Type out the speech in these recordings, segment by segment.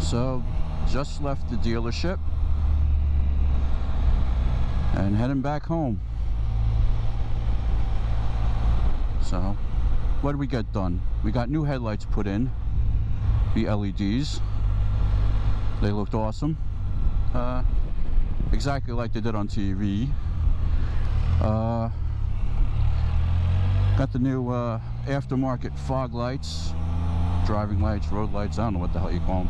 So just left the dealership and heading back home. So what did we get done? We got new headlights put in, the LEDs. They looked awesome, exactly like they did on TV. Got the new aftermarket fog lights, driving lights, road lights, I don't know what the hell you call them,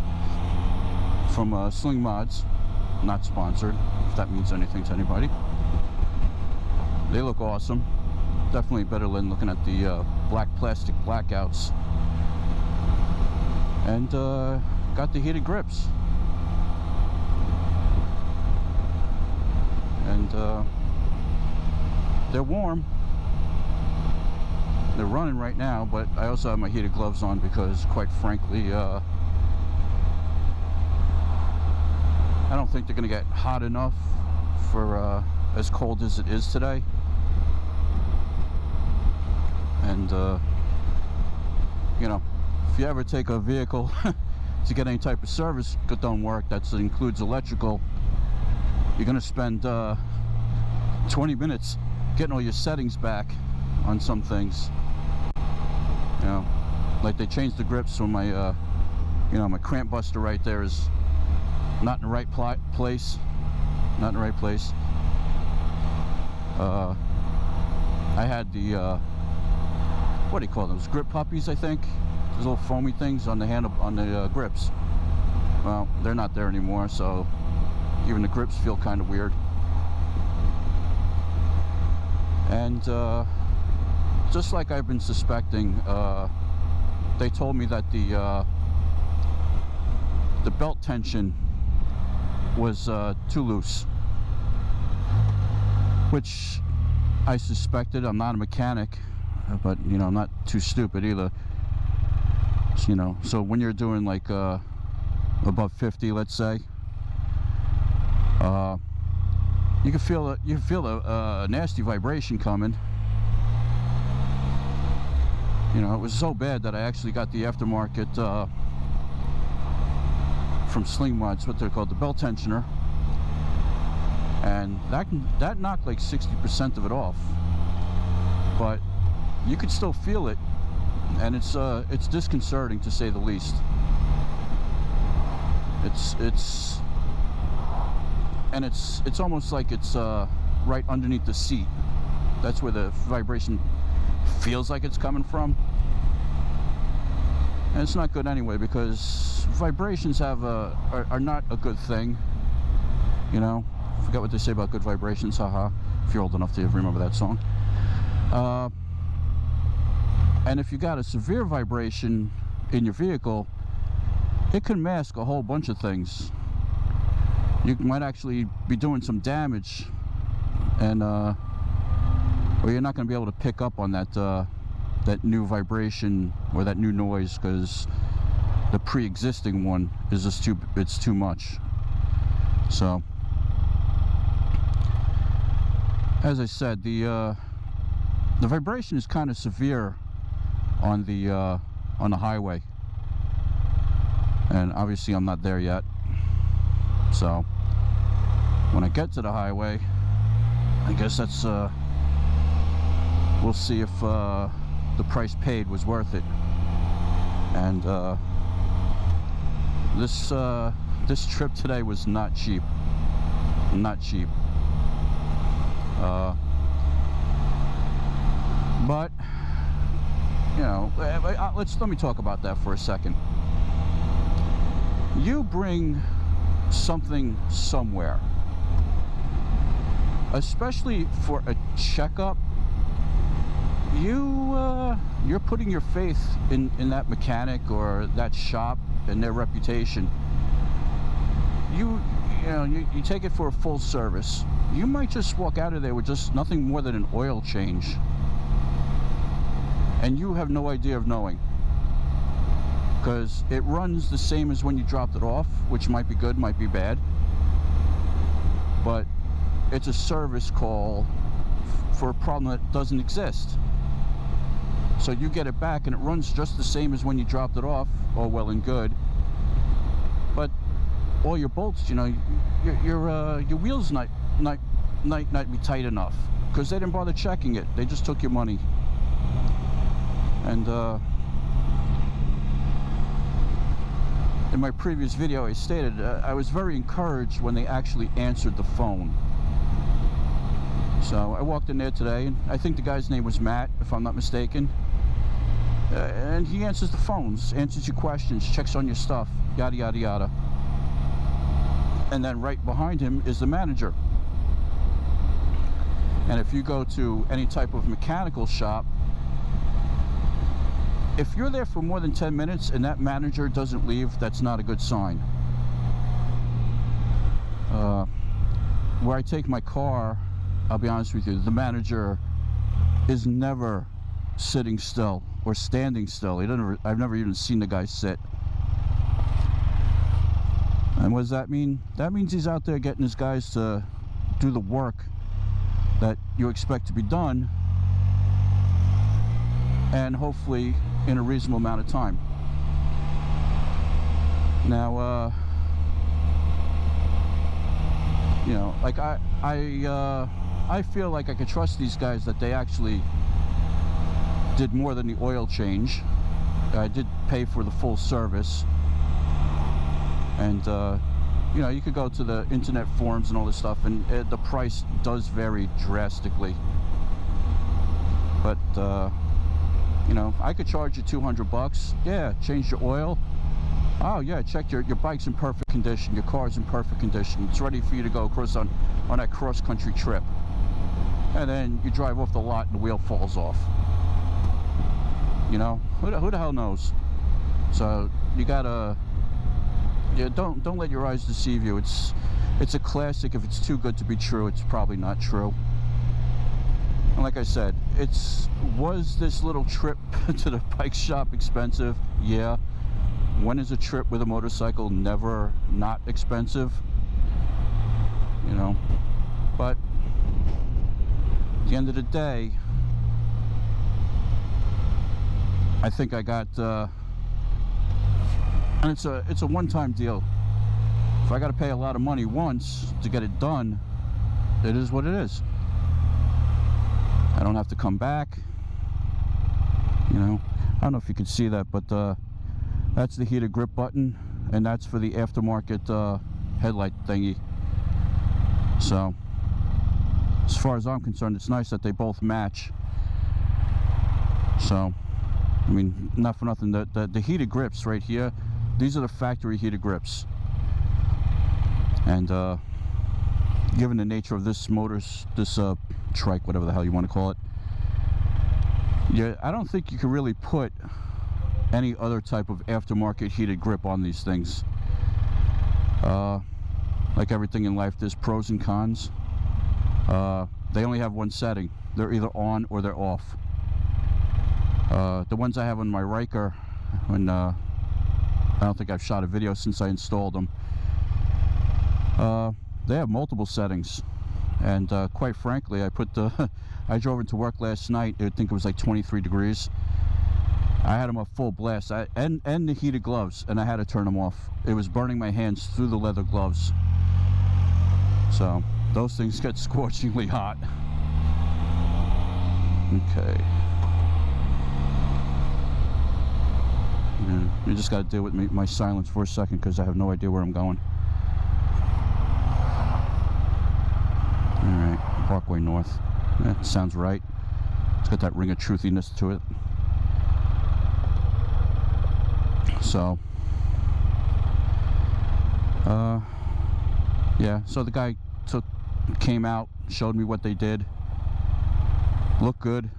from slingmods. Not sponsored, if that means anything to anybody. They look awesome. Definitely better than looking at the black plastic blackouts. And got the heated grips. And they're warm. They're running right now, but I also have my heated gloves on because, quite frankly, I don't think they're going to get hot enough for as cold as it is today. And, you know, if you ever take a vehicle to get any type of service done work that includes electrical, you're going to spend 20 minutes getting all your settings back on some things. You know, like they changed the grips, so my, you know, my cramp buster right there is not in the right place. Not in the right place. I had the, what do you call those? Grip puppies, I think. Those little foamy things on the grips. Well, they're not there anymore, so even the grips feel kind of weird. And just like I've been suspecting, they told me that the belt tension was too loose, which I suspected. I'm not a mechanic, but you know, I'm not too stupid either. You know, so when you're doing like above 50, let's say, you can feel a nasty vibration coming. You know, it was so bad that I actually got the aftermarket from slingmods, what they're called, the belt tensioner, and that knocked like 60% of it off. But you could still feel it, and it's disconcerting to say the least. It's almost like it's right underneath the seat. That's where the vibration feels like it's coming from. And it's not good anyway, because vibrations are not a good thing. You know, forget what they say about good vibrations, haha, if you're old enough to remember that song. And if you got a severe vibration in your vehicle, it can mask a whole bunch of things. You might actually be doing some damage, and or you're not going to be able to pick up on that that new vibration or that new noise, because the pre-existing one is just too much. So, as I said, the vibration is kind of severe on the highway, and obviously I'm not there yet. So when I get to the highway, I guess that's we'll see if the price paid was worth it. And this trip today was not cheap. Not cheap. But you know, let me talk about that for a second. You bring something somewhere, especially for a checkup, you're putting your faith in that mechanic or that shop and their reputation. You take it for a full service. You might just walk out of there with just nothing more than an oil change, and you have no idea of knowing, because it runs the same as when you dropped it off, which might be good, might be bad, but it's a service call for a problem that doesn't exist. So you get it back and it runs just the same as when you dropped it off. All well and good, but all your bolts, you know, your wheels not be tight enough, because they didn't bother checking it. They just took your money. And in my previous video I stated I was very encouraged when they actually answered the phone. So I walked in there today, and I think the guy's name was Matt, if I'm not mistaken. And he answers the phones, answers your questions, checks on your stuff, yada yada yada. And then right behind him is the manager. And if you go to any type of mechanical shop, if you're there for more than 10 minutes and that manager doesn't leave, that's not a good sign. Where I take my car, I'll be honest with you, the manager is never sitting still or standing still. I've never even seen the guy sit. And what does that mean? That means he's out there getting his guys to do the work that you expect to be done, and hopefully in a reasonable amount of time. Now, you know, like I feel like I could trust these guys that they actually did more than the oil change. I did pay for the full service, and you know, you could go to the internet forums and all this stuff, and the price does vary drastically. But you know, I could charge you 200 bucks. Yeah, change your oil. Oh yeah, check your bike's in perfect condition, your car's in perfect condition, it's ready for you to go across on that cross-country trip. And then you drive off the lot and the wheel falls off. You know, who the hell knows? So you gotta, yeah, don't let your eyes deceive you. It's a classic. If it's too good to be true, it's probably not true. And like I said, was this little trip to the bike shop expensive? Yeah. When is a trip with a motorcycle never not expensive? You know, but at the end of the day, I think I got, and it's a one-time deal. If I got to pay a lot of money once to get it done, it is what it is. I don't have to come back. You know, I don't know if you can see that, but that's the heated grip button, and that's for the aftermarket headlight thingy. So as far as I'm concerned, it's nice that they both match. So I mean, not for nothing, the heated grips right here, these are the factory heated grips. And given the nature of this trike, whatever the hell you want to call it, yeah, I don't think you can really put any other type of aftermarket heated grip on these things. Like everything in life, there's pros and cons. They only have one setting. They're either on or they're off. The ones I have on my Ryker, when I don't think I've shot a video since I installed them, they have multiple settings. And quite frankly, I drove into work last night. I think it was like 23 degrees. I had them up full blast, and the heated gloves, and I had to turn them off. It was burning my hands through the leather gloves. So those things get scorchingly hot. Okay. Yeah, you just got to deal with my silence for a second, because I have no idea where I'm going. Alright, Parkway North. That sounds right. It's got that ring of truthiness to it. So, yeah, so the guy came out, showed me what they did. Looked good,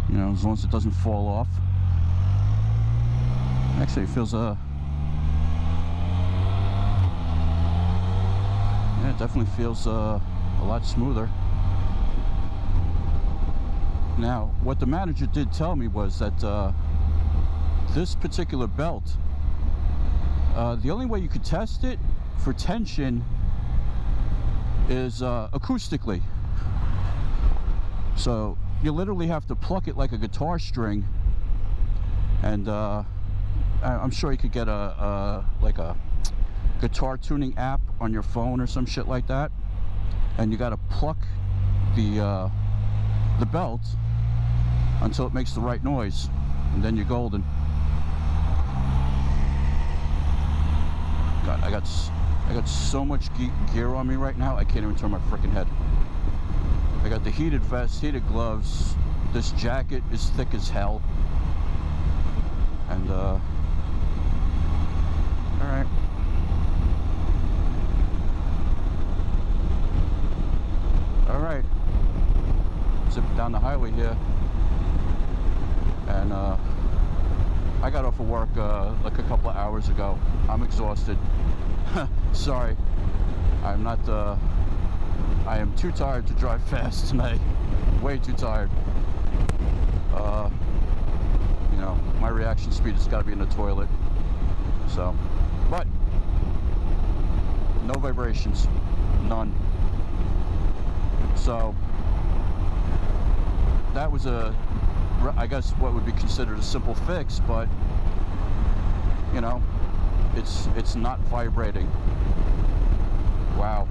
you know, as long as it doesn't fall off. Actually, it feels, yeah, it definitely feels a lot smoother. Now, what the manager did tell me was that this particular belt, the only way you could test it for tension is acoustically. So you literally have to pluck it like a guitar string, and I'm sure you could get like a guitar tuning app on your phone or some shit like that, and you got to pluck the belt until it makes the right noise, and then you're golden. God, I got so much gear on me right now, I can't even turn my freaking head. I got the heated vest, heated gloves. This jacket is thick as hell. And all right. All right. Zipping down the highway here, and I got off of work like a couple of hours ago. I'm exhausted. Sorry, I'm not. I am too tired to drive fast tonight. Way too tired. You know, my reaction speed has got to be in the toilet. So, but no vibrations, none. So that was I guess what would be considered a simple fix, but you know, it's not vibrating. Wow.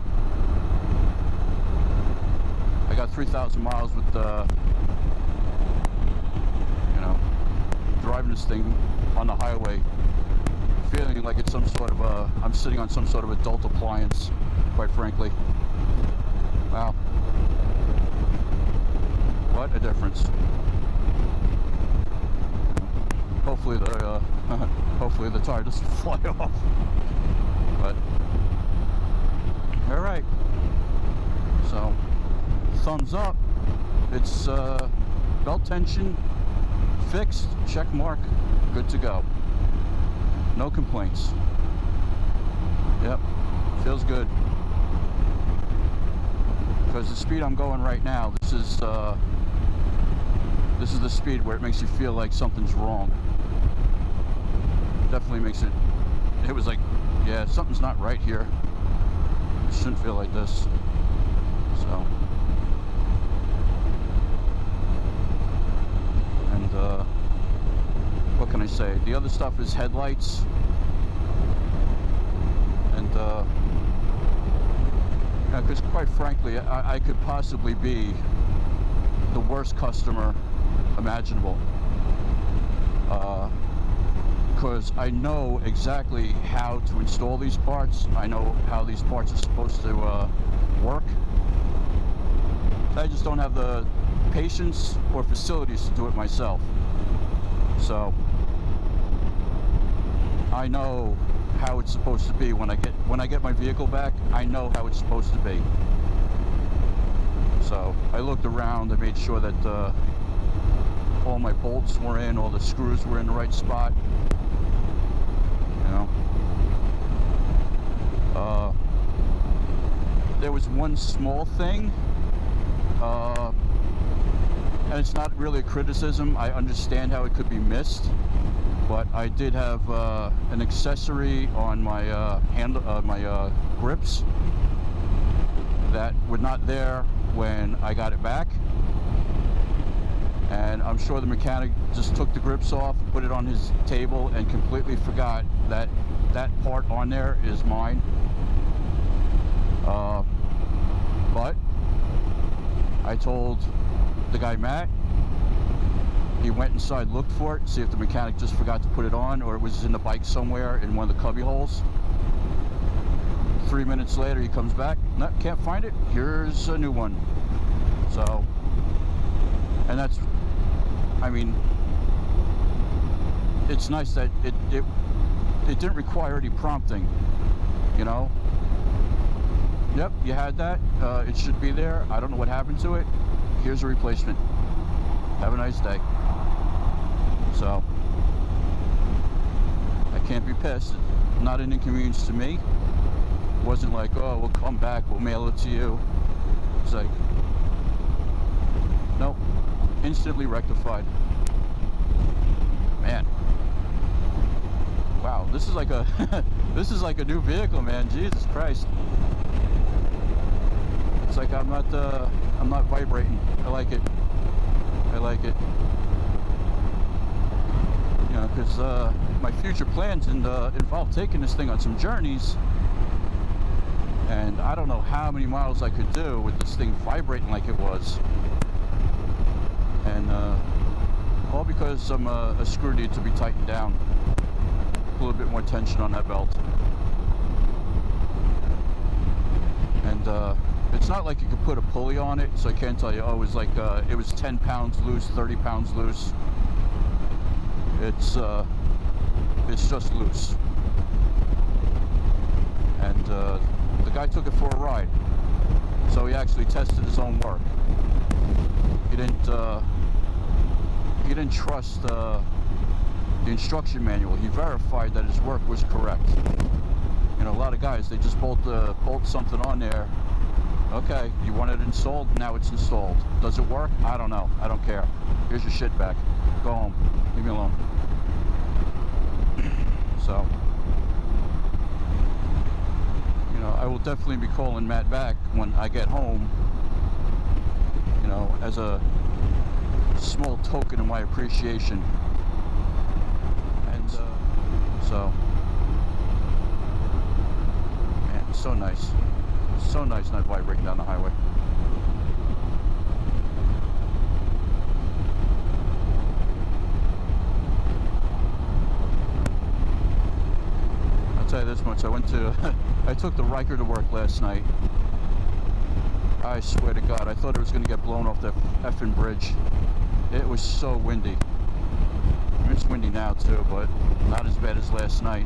I got 3,000 miles with you know, driving this thing on the highway, feeling like it's some sort of I'm sitting on some sort of adult appliance, quite frankly. Wow. What a difference. Hopefully the hopefully the tire doesn't fly off. But all right. So thumbs up. It's belt tension fixed, check mark, good to go. No complaints. Yep, feels good. Because the speed I'm going right now, this is the speed where it makes you feel like something's wrong. Definitely makes it. It was like, yeah, something's not right here. It shouldn't feel like this. So, and what can I say? The other stuff is headlights, and because quite frankly, I could possibly be the worst customer imaginable. Because I know exactly how to install these parts. I know how these parts are supposed to work. I just don't have the patience or facilities to do it myself. So I know how it's supposed to be when I get my vehicle back. I know how it's supposed to be. So I looked around. I made sure that all my bolts were in, all the screws were in the right spot. You know, there was one small thing, and it's not really a criticism. I understand how it could be missed, but I did have an accessory on my my grips that were not there when I got it back. And I'm sure the mechanic just took the grips off, put it on his table, and completely forgot that that part on there is mine. But I told the guy, Matt, he went inside, looked for it, see if the mechanic just forgot to put it on, or it was in the bike somewhere in one of the cubby holes. 3 minutes later, he comes back, no, can't find it, here's a new one. So, and that's, I mean, it's nice that it didn't require any prompting, you know. Yep, you had that, it should be there, I don't know what happened to it, here's a replacement. Have a nice day. So, I can't be pissed. Not an inconvenience to me. It wasn't like, oh, we'll come back, we'll mail it to you. It's like, nope, instantly rectified. Man, wow, this is like a this is like a new vehicle, man. Jesus Christ. It's like I'm not vibrating. I like it. I like it. You know, because my future plans involve taking this thing on some journeys, And I don't know how many miles I could do with this thing vibrating like it was. And all because a screw needed to be tightened down. A little bit more tension on that belt. And it's not like you could put a pulley on it, so I can't tell you, oh, it was like, it was 10 pounds loose, 30 pounds loose. It's just loose. And the guy took it for a ride, so he actually tested his own work. He didn't trust the instruction manual. He verified that his work was correct. You know, a lot of guys, they just bolt something on there. Okay, you want it installed? Now it's installed. Does it work? I don't know. I don't care. Here's your shit back. Go home. Leave me alone. So, you know, I will definitely be calling Matt back when I get home, you know, as a small token of my appreciation. And so, man, it's so nice. So nice not vibrating down the highway. I'll tell you this much, I took the Ryker to work last night. I swear to God, I thought it was going to get blown off that effing bridge. It was so windy. I mean, it's windy now too, but not as bad as last night.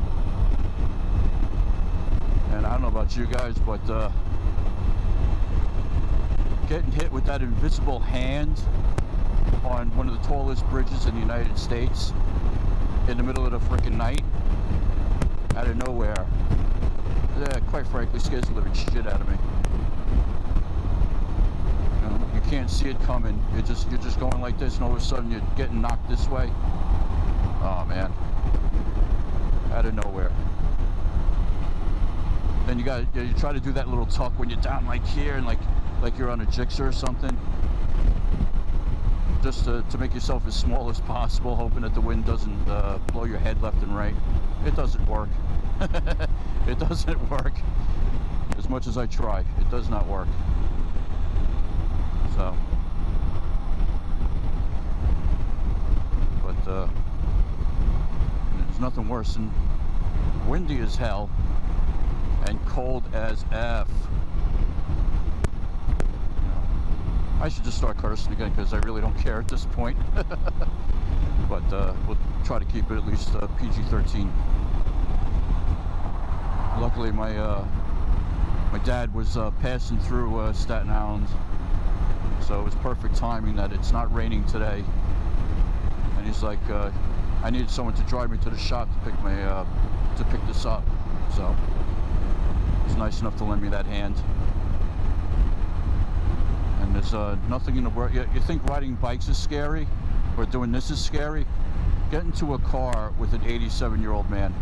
And I don't know about you guys, but getting hit with that invisible hand on one of the tallest bridges in the United States in the middle of the freaking night, out of nowhere, quite frankly, scares the living shit out of me. You know, you can't see it coming. You're just going like this, and all of a sudden you're getting knocked this way. Oh man, out of nowhere. Then you try to do that little tuck when you're down like here, and like you're on a jigsaw or something, just to make yourself as small as possible, hoping that the wind doesn't blow your head left and right. It doesn't work. It doesn't work. As much as I try, it does not work. So, but there's nothing worse than windy as hell and cold as F. I should just start cursing again because I really don't care at this point. But we'll try to keep it at least PG-13. Luckily, my dad was passing through Staten Island, so it was perfect timing that it's not raining today. And he's like, I needed someone to drive me to the shop to pick this up. So he's nice enough to lend me that hand. And there's nothing in the world. You think riding bikes is scary, or doing this is scary? Get into a car with an 87-year-old man.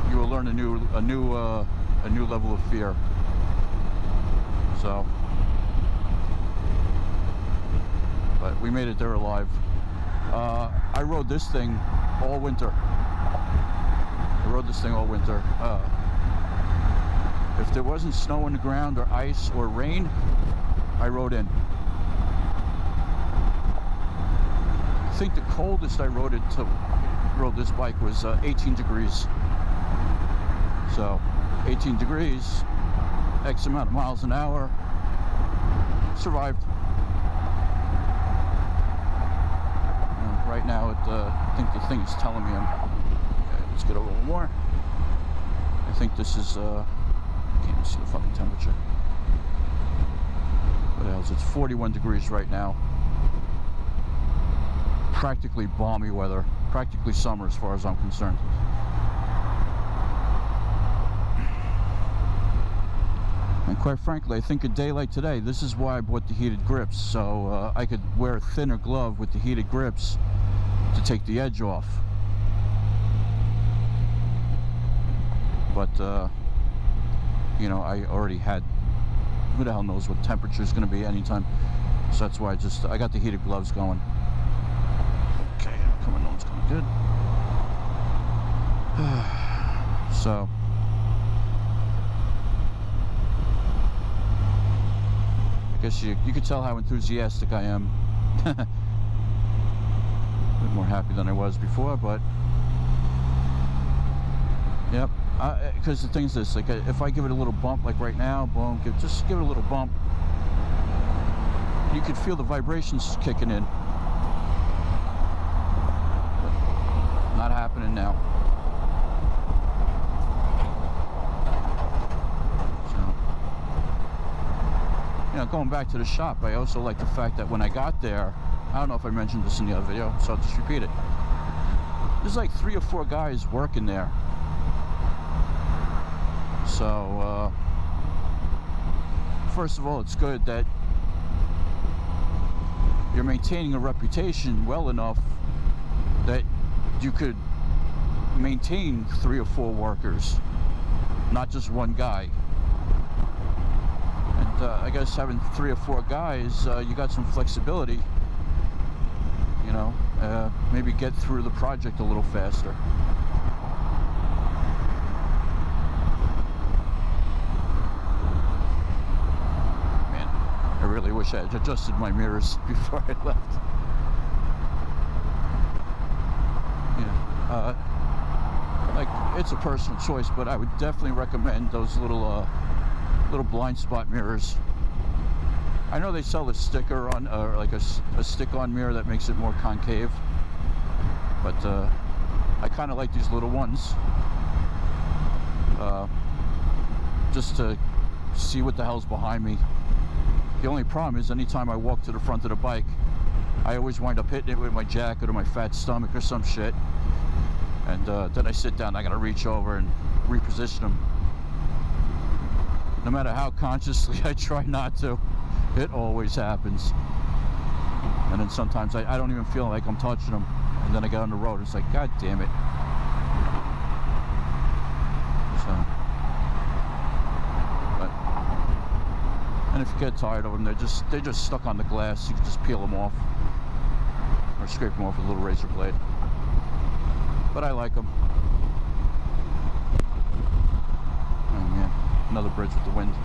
You will learn a new level of fear. So, but we made it there alive. I rode this thing all winter. If there wasn't snow on the ground or ice or rain, I rode in. I think the coldest I rode this bike was 18 degrees. So 18 degrees, X amount of miles an hour, survived. Right now, I think the thing is telling me okay, let's get a little more. I think this is, can't even see the fucking temperature. What else? It's 41 degrees right now. Practically balmy weather. Practically summer as far as I'm concerned. And quite frankly, I think a day like today, this is why I bought the heated grips. So I could wear a thinner glove with the heated grips to take the edge off. But, you know, I already had, who the hell knows what temperature is going to be anytime. So that's why I got the heated gloves going. Okay, coming on, it's coming good. So, guess you could tell how enthusiastic I am. A bit more happy than I was before, but yep. Because the thing is this, like, if I give it a little bump, like right now, boom, just give it a little bump, you could feel the vibrations kicking in. But not happening now. So, you know, going back to the shop, I also like the fact that when I got there, I don't know if I mentioned this in the other video, so I'll just repeat it. There's like 3 or 4 guys working there. So, first of all, it's good that you're maintaining a reputation well enough that you could maintain 3 or 4 workers, not just one guy. And I guess having 3 or 4 guys, you got some flexibility, you know, maybe get through the project a little faster. I really wish I had adjusted my mirrors before I left. Yeah, like, it's a personal choice, but I would definitely recommend those little blind spot mirrors. I know they sell a sticker on, or like a stick-on mirror that makes it more concave, but I kind of like these little ones, just to see what the hell's behind me. The only problem is anytime I walk to the front of the bike, I always wind up hitting it with my jacket or my fat stomach or some shit. And then I sit down, I gotta reach over and reposition them. No matter how consciously I try not to, it always happens. And then sometimes I don't even feel like I'm touching them. And then I get on the road, it's like, God damn it. So. And if you get tired of them, they're just stuck on the glass. You can just peel them off or scrape them off with a little razor blade. But I like them. Oh man, another bridge with the wind.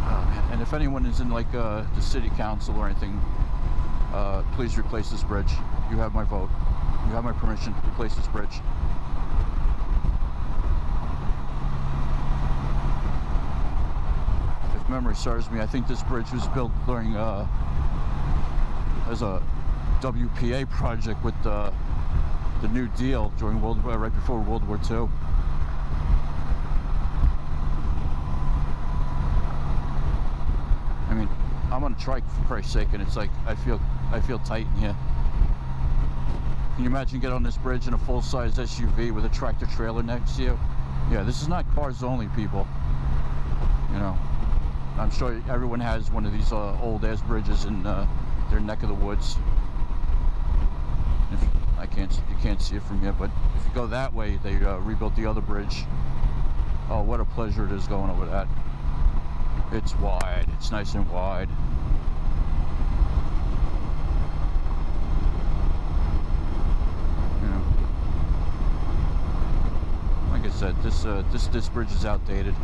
Oh man, and if anyone is in like the city council or anything, please replace this bridge. You have my vote. You have my permission to replace this bridge. Memory serves me, I think this bridge was built during as a WPA project with the New Deal during right before World War II. I mean, I'm on a trike for Christ's sake, and it's like I feel tight in here. Can you imagine getting on this bridge in a full-size SUV with a tractor trailer next to you? Yeah, this is not cars only, people. You know. I'm sure everyone has one of these old ass bridges in their neck of the woods. If you can't see it from here, but if you go that way, they rebuilt the other bridge. Oh, what a pleasure it is going over that. It's wide. It's nice and wide. You know, like I said, this bridge is outdated.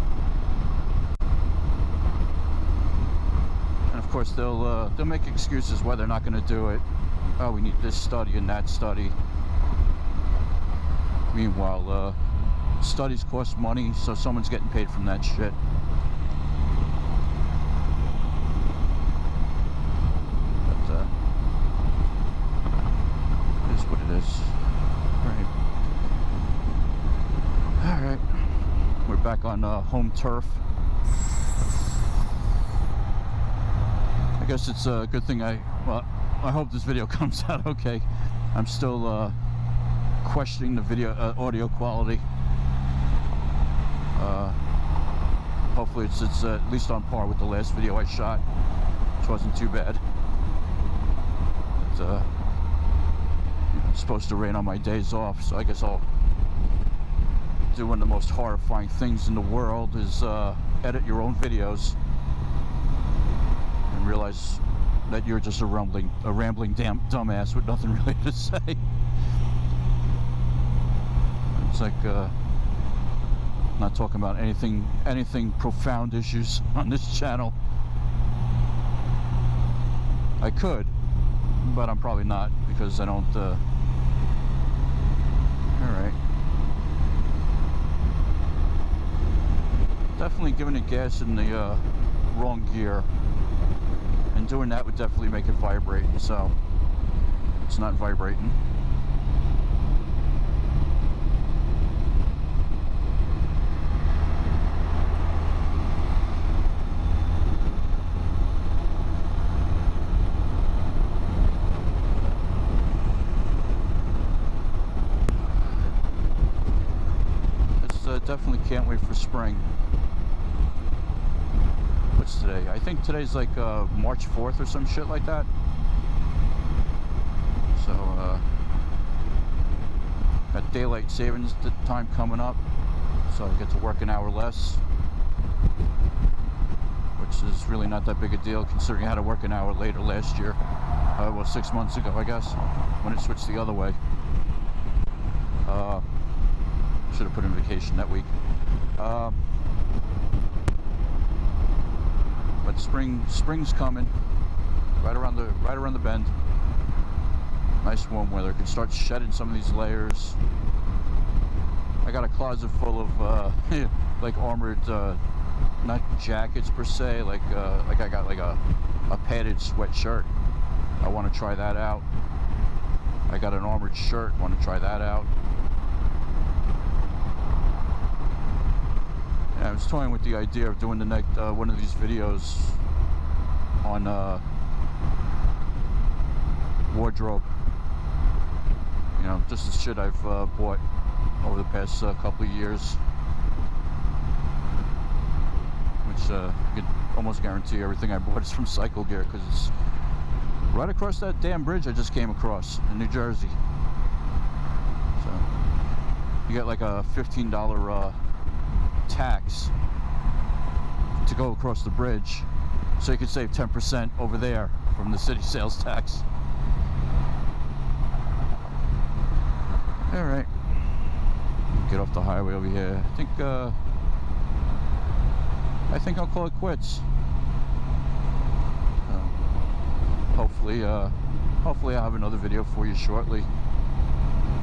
Of course, they'll make excuses why they're not going to do it. Oh, we need this study and that study. Meanwhile, studies cost money, so someone's getting paid from that shit. But it is what it is. All right. We're back on home turf. I guess it's a good thing I hope this video comes out okay. I'm still questioning the video audio quality. Hopefully it's at least on par with the last video I shot, which wasn't too bad. But, it's supposed to rain on my days off, so I guess I'll do one of the most horrifying things in the world is edit your own videos. Realize that you're just a rambling dumbass with nothing really to say. It's like Not talking about anything profound issues on this channel. I could, but I'm probably not, because I don't. Alright. Definitely giving it gas in the wrong gear, and doing that would definitely make it vibrate, so it's not vibrating. Definitely can't wait for spring. What's today? I think today's like March 4th or some shit like that. So got daylight savings time coming up, so I get to work an hour less, which is really not that big a deal considering I had to work an hour later last year. Well, 6 months ago, I guess, when it switched the other way. Should have put in vacation that week. But spring's coming, right around the bend. Nice warm weather. Can start shedding some of these layers. I got a closet full of like armored, not jackets per se. Like I got like a padded sweatshirt. I want to try that out. I got an armored shirt. Want to try that out. I was toying with the idea of doing the next one of these videos on wardrobe. You know, just the shit I've bought over the past couple of years, which you could almost guarantee everything I bought is from Cycle Gear, because it's right across that damn bridge I just came across in New Jersey. So you get like a $15 tax to go across the bridge, so you can save 10% over there from the city sales tax. All right, get off the highway over here. I think I'll call it quits. Hopefully I'll have another video for you shortly.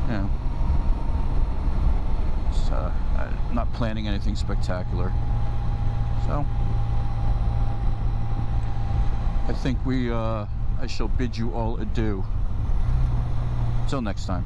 Yeah. I'm not planning anything spectacular, so I think I shall bid you all adieu. Till next time.